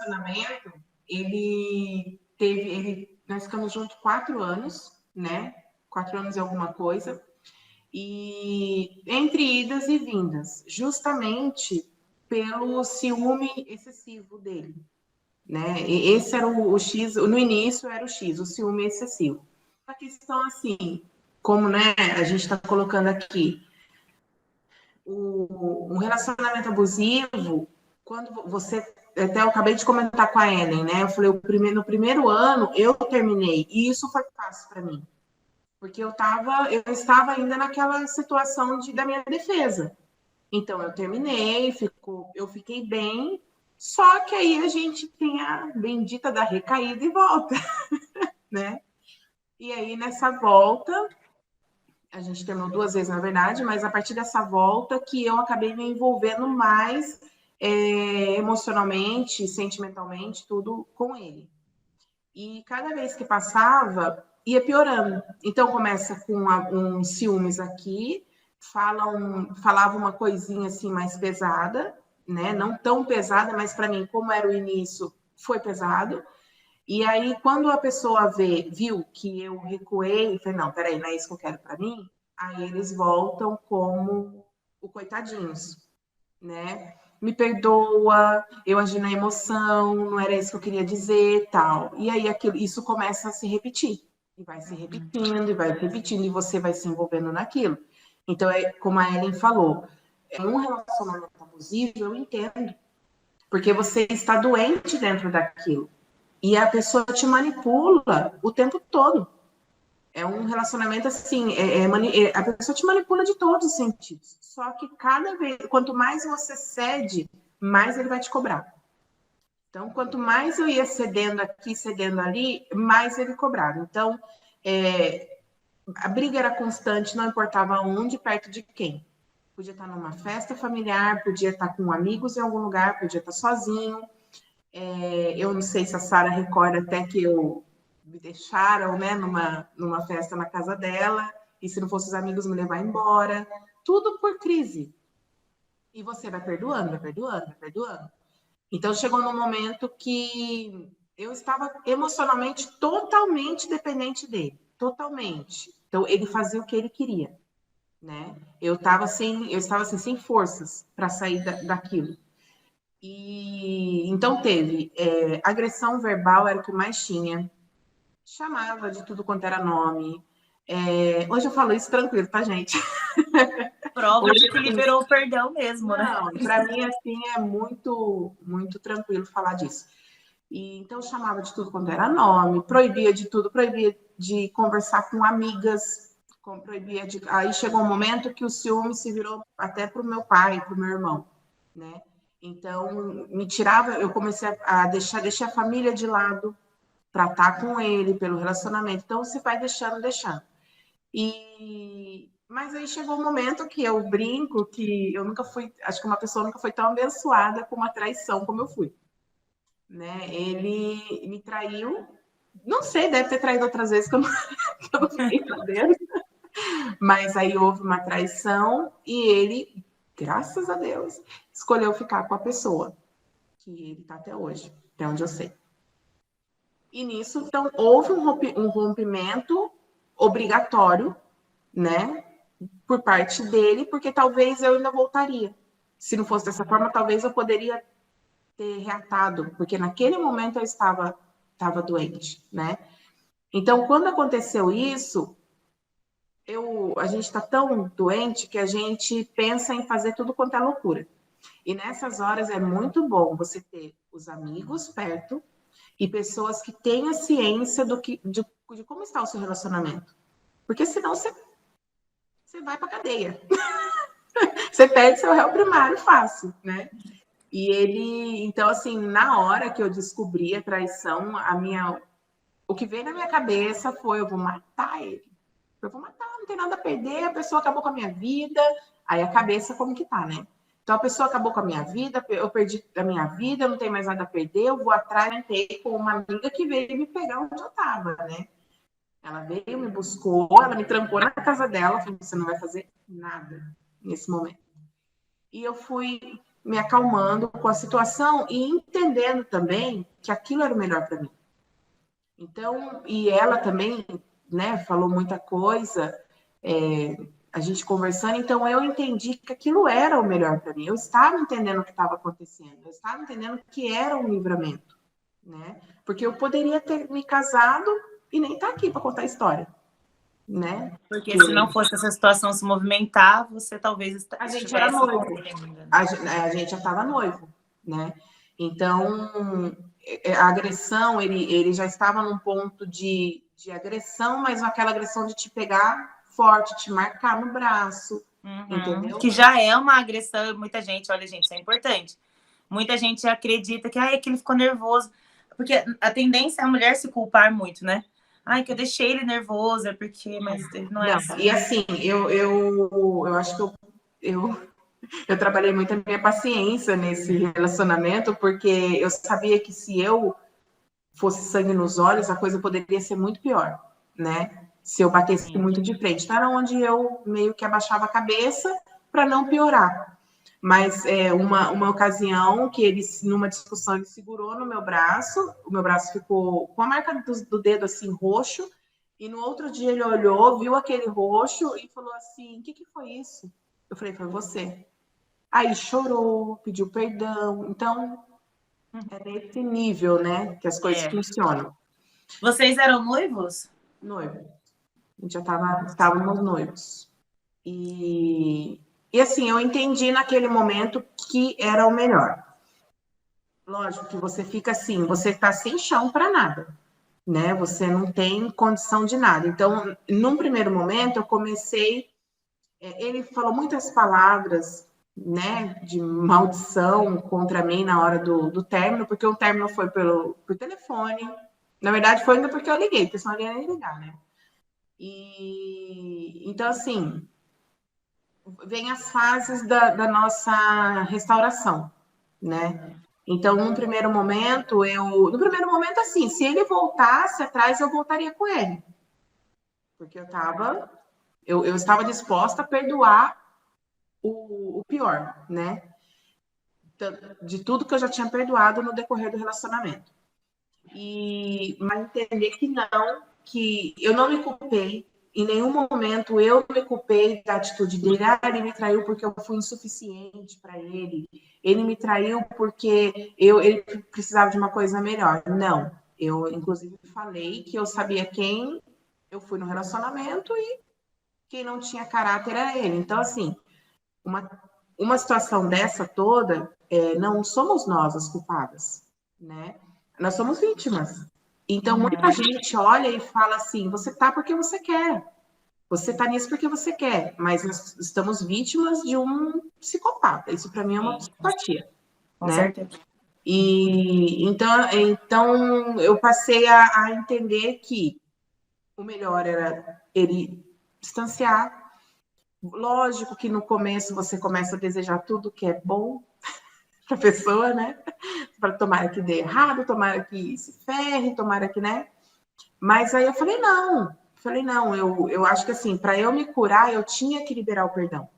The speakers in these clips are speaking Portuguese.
relacionamento, nós ficamos juntos 4 anos, né? 4 anos e alguma coisa. E entre idas e vindas, justamente pelo ciúme excessivo dele, né? E esse era o X, no início era o X, o ciúme excessivo. A questão assim, como, né, a gente está colocando aqui, um relacionamento abusivo, quando você, até eu acabei de comentar com a Ellen, né? Eu falei, no primeiro ano eu terminei, e isso foi fácil para mim, porque eu estava ainda naquela situação da minha defesa. Então eu terminei, eu fiquei bem, só que aí a gente tem a bendita da recaída e volta, né? E aí nessa volta, a gente terminou 2 vezes, na verdade, mas a partir dessa volta que eu acabei me envolvendo mais emocionalmente, sentimentalmente, tudo com ele. E cada vez que passava, ia piorando. Então começa com um ciúmes aqui, falava uma coisinha assim mais pesada, né? Não tão pesada, mas para mim, como era o início, foi pesado. E aí, quando a pessoa viu que eu recuei, falei, não, peraí, não é isso que eu quero para mim, aí eles voltam como o coitadinhos, né? Me perdoa, eu agi na emoção, não era isso que eu queria dizer, tal. E aí isso começa a se repetir, e vai se repetindo, e vai repetindo, e você vai se envolvendo naquilo. Então, como a Ellen falou, um relacionamento abusivo, eu entendo, porque você está doente dentro daquilo. E a pessoa te manipula o tempo todo. É um relacionamento assim, a pessoa te manipula de todos os sentidos. Só que cada vez, quanto mais você cede, mais ele vai te cobrar. Então, quanto mais eu ia cedendo aqui, cedendo ali, mais ele cobrava. Então, a briga era constante, não importava onde, perto de quem. Podia estar numa festa familiar, podia estar com amigos em algum lugar, podia estar sozinho. Eu não sei se a Sara recorda até que me deixaram, né, numa festa na casa dela, e se não fossem os amigos me levar embora. Tudo por crise. E você vai perdoando, vai perdoando, vai perdoando. Então chegou num momento que eu estava emocionalmente totalmente dependente dele, totalmente. Então ele fazia o que ele queria, né? Eu estava assim, sem forças para sair daquilo. E então teve agressão verbal, era o que mais tinha. Chamava de tudo quanto era nome. Hoje eu falo isso tranquilo, tá, gente? Prova de que liberou o perdão mesmo, né? Não, para mim assim é muito muito tranquilo falar disso. E então chamava de tudo quanto era nome, proibia de tudo, proibia de conversar com amigas, proibia de. Aí chegou um momento que o ciúme se virou até para o meu pai, para o meu irmão, né? Então me tirava, eu comecei a deixar a família de lado para estar com ele pelo relacionamento. Então você vai deixando. Mas aí chegou um momento que eu brinco que eu nunca fui, acho que uma pessoa nunca foi tão abençoada com uma traição como eu fui, né? Ele me traiu, não sei, deve ter traído outras vezes que eu não fiquei sabendo, mas aí houve uma traição e ele, graças a Deus, escolheu ficar com a pessoa que ele está até hoje, até onde eu sei. E nisso, então, houve um rompimento obrigatório, né, por parte dele, porque talvez eu ainda voltaria. Se não fosse dessa forma, talvez eu poderia ter reatado, porque naquele momento eu estava doente, né? Então, quando aconteceu isso, a gente está tão doente que a gente pensa em fazer tudo quanto é loucura. E nessas horas é muito bom você ter os amigos perto e pessoas que tenham ciência de como está o seu relacionamento. Porque senão você vai para cadeia. Você perde seu réu primário fácil, né? E ele, então, assim, na hora que eu descobri a traição, o que veio na minha cabeça foi: eu vou matar ele. Eu vou matar, não tem nada a perder, a pessoa acabou com a minha vida. Aí a cabeça, como que tá, né? Então a pessoa acabou com a minha vida, eu perdi a minha vida, eu não tenho mais nada a perder, eu vou atrás, entrei com uma amiga que veio me pegar onde eu tava, né? Ela veio, me buscou, ela me trancou na casa dela, falou: você não vai fazer nada nesse momento. E eu fui me acalmando com a situação e entendendo também que aquilo era o melhor para mim. Então, e ela também, né, falou muita coisa, a gente conversando, então eu entendi que aquilo era o melhor para mim. Eu estava entendendo o que estava acontecendo, eu estava entendendo que era um livramento, né? Porque eu poderia ter me casado e nem estar aqui para contar a história, né? Porque se não fosse essa situação se movimentar, você talvez a gente era estivesse noivo, a gente já estava noivo, né? Então a agressão, ele já estava num ponto de agressão, mas aquela agressão de te pegar forte, te marcar no braço, entendeu? Que já é uma agressão. Muita gente, olha, gente, isso é importante. Muita gente acredita que é que ele ficou nervoso. Porque a tendência é a mulher se culpar muito, né? Ai, que eu deixei ele nervoso, é porque... Mas não é assim. E assim, eu acho que eu trabalhei muito a minha paciência nesse relacionamento, porque eu sabia que se eu fosse sangue nos olhos, a coisa poderia ser muito pior, né? Se eu batesse muito de frente. Então, era onde eu meio que abaixava a cabeça para não piorar. Mas uma ocasião que ele, numa discussão, ele segurou no meu braço, o meu braço ficou com a marca do dedo assim, roxo, e no outro dia ele olhou, viu aquele roxo e falou assim, o que foi isso? Eu falei, foi você. Aí chorou, pediu perdão. Então, é nesse nível, né, que as coisas funcionam. Vocês eram noivos? Noivo. A gente já estávamos noivos. E assim, eu entendi naquele momento que era o melhor. Lógico que você fica assim, você está sem chão para nada, né? Você não tem condição de nada. Então, num primeiro momento, eu comecei. Ele falou muitas palavras, né, de maldição contra mim na hora do término, porque o término foi por telefone. Na verdade, foi ainda porque eu liguei, porque senão eu ia nem ligar, né? E então, assim, vem as fases da nossa restauração, né? Então, no primeiro momento, assim, se ele voltasse atrás, eu voltaria com ele. Porque eu estava disposta a perdoar o pior, né? De tudo que eu já tinha perdoado no decorrer do relacionamento. Mas entender que eu não me culpei, em nenhum momento eu me culpei da atitude dele. Ele me traiu porque eu fui insuficiente para ele. Ele me traiu porque ele precisava de uma coisa melhor. Não. Eu, inclusive, falei que eu sabia quem eu fui no relacionamento e quem não tinha caráter era ele. Então, assim, uma situação dessa toda, não somos nós as culpadas, né? Nós somos vítimas. Então, muita gente olha e fala assim: você tá porque você quer. Você tá nisso porque você quer. Mas nós estamos vítimas de um psicopata. Isso, para mim, é uma psicopatia. Com né? certeza. E então eu passei a entender que o melhor era ele distanciar. Lógico que no começo você começa a desejar tudo que é bom para a pessoa, né? Para tomara que dê errado, tomara que se ferre, tomara que, né? Mas aí eu falei, não, eu acho que assim, para eu me curar, eu tinha que liberar o perdão.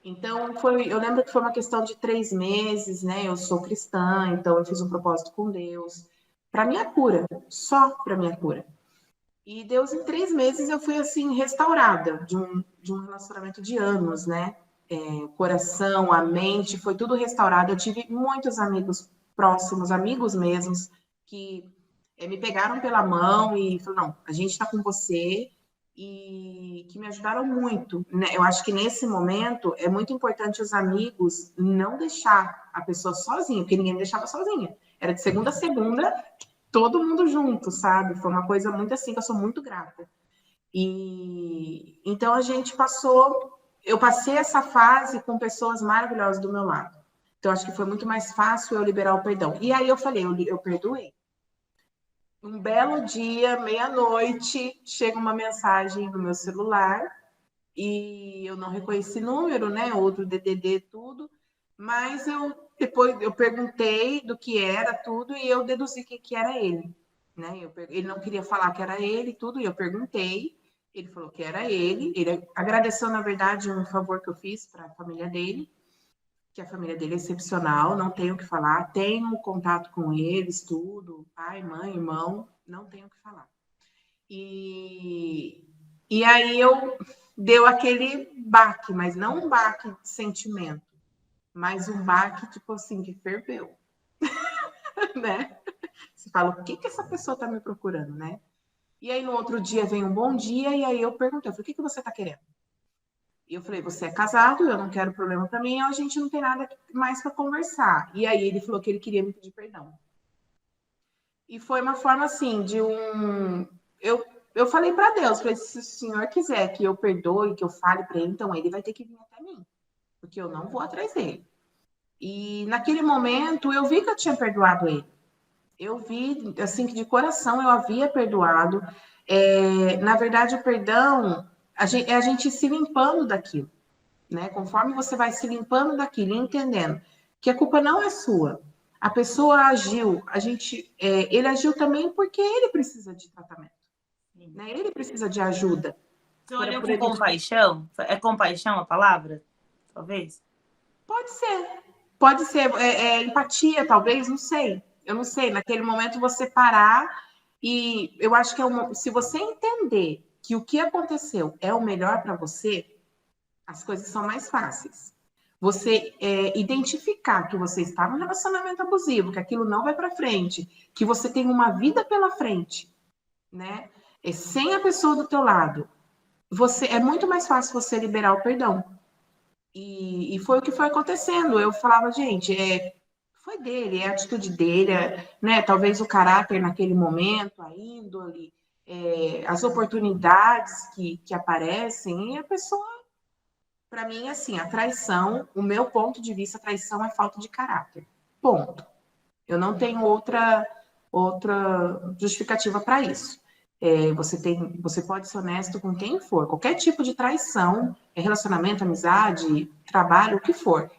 Então, eu lembro que foi uma questão de 3 meses, né? Eu sou cristã, então eu fiz um propósito com Deus, para minha cura, só para minha cura. E Deus, em 3 meses, eu fui assim, restaurada de um relacionamento de anos, né? O coração, a mente, foi tudo restaurado. Eu tive muitos amigos próximos, amigos mesmos, que me pegaram pela mão e falaram: não, a gente está com você, e que me ajudaram muito. Né? Eu acho que nesse momento é muito importante os amigos não deixar a pessoa sozinha, porque ninguém me deixava sozinha. Era de segunda a segunda, todo mundo junto, sabe? Foi uma coisa muito assim, que eu sou muito grata. E então eu passei essa fase com pessoas maravilhosas do meu lado. Então acho que foi muito mais fácil eu liberar o perdão. E aí eu falei, eu perdoei. Um belo dia, meia-noite, chega uma mensagem no meu celular e eu não reconheci número, né? Outro DDD, tudo. Mas depois eu perguntei do que era tudo e eu deduzi que era ele, né? Ele não queria falar que era ele, tudo, e eu perguntei. Ele falou que era ele. Ele agradeceu, na verdade, um favor que eu fiz para a família dele. que a família dele é excepcional, não tenho o que falar, tenho contato com eles, tudo, pai, mãe, irmão, não tenho o que falar. E aí deu aquele baque, mas não um baque de sentimento, mas um baque, tipo assim, que ferveu, né? Você fala, o que essa pessoa tá me procurando, né? E aí no outro dia vem um bom dia, e aí eu perguntei, eu falei, o que você tá querendo? E eu falei, você é casado, eu não quero problema para mim, a gente não tem nada mais para conversar. E aí ele falou que ele queria me pedir perdão. E foi uma forma assim, de um... Eu falei para Deus, falei, se o senhor quiser que eu perdoe, que eu fale para ele, então ele vai ter que vir até mim, porque eu não vou atrás dele. E naquele momento eu vi que eu tinha perdoado ele. Eu vi, assim, que de coração eu havia perdoado. Na verdade, o perdão é a gente se limpando daquilo, né? Conforme você vai se limpando daquilo, entendendo que a culpa não é sua. A pessoa agiu, ele agiu também porque ele precisa de tratamento, né? Ele precisa de ajuda. Você olhou com compaixão? É compaixão a palavra? Talvez? Pode ser empatia, talvez, não sei. Eu não sei. Naquele momento você parar e eu acho que se você entender que o que aconteceu é o melhor para você, as coisas são mais fáceis. Você identificar que você está num relacionamento abusivo, que aquilo não vai para frente, que você tem uma vida pela frente, né? Sem a pessoa do teu lado, é muito mais fácil você liberar o perdão. E foi o que foi acontecendo. Eu falava, gente, foi dele, é a atitude dele, né? Talvez o caráter naquele momento, a índole, as oportunidades que aparecem, e a pessoa, para mim, assim, a traição, o meu ponto de vista, a traição é falta de caráter. Ponto. Eu não tenho outra justificativa para isso. Você pode ser honesto com quem for. Qualquer tipo de traição, relacionamento, amizade, trabalho, o que for.